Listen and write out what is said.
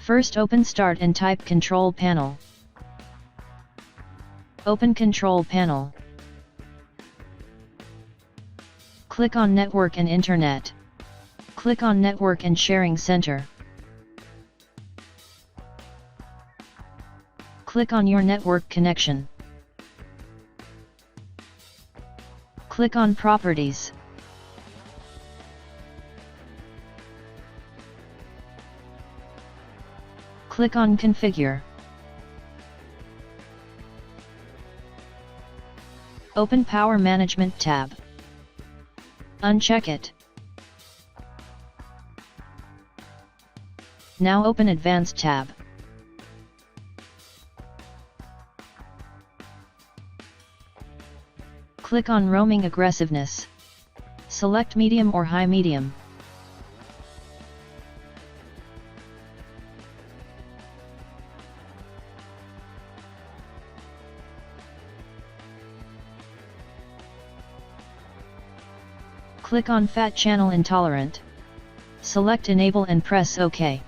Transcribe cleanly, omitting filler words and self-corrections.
First open Start and type Control Panel. Open Control Panel. Click on Network and Internet. Click on Network and Sharing Center. Click on your network connection. Click on Properties. Click on Configure. Open Power Management tab. Uncheck it. Now open Advanced tab. Click on Roaming Aggressiveness. Select Medium or High Medium. Click on Fat Channel Intolerant. Select Enable and press OK.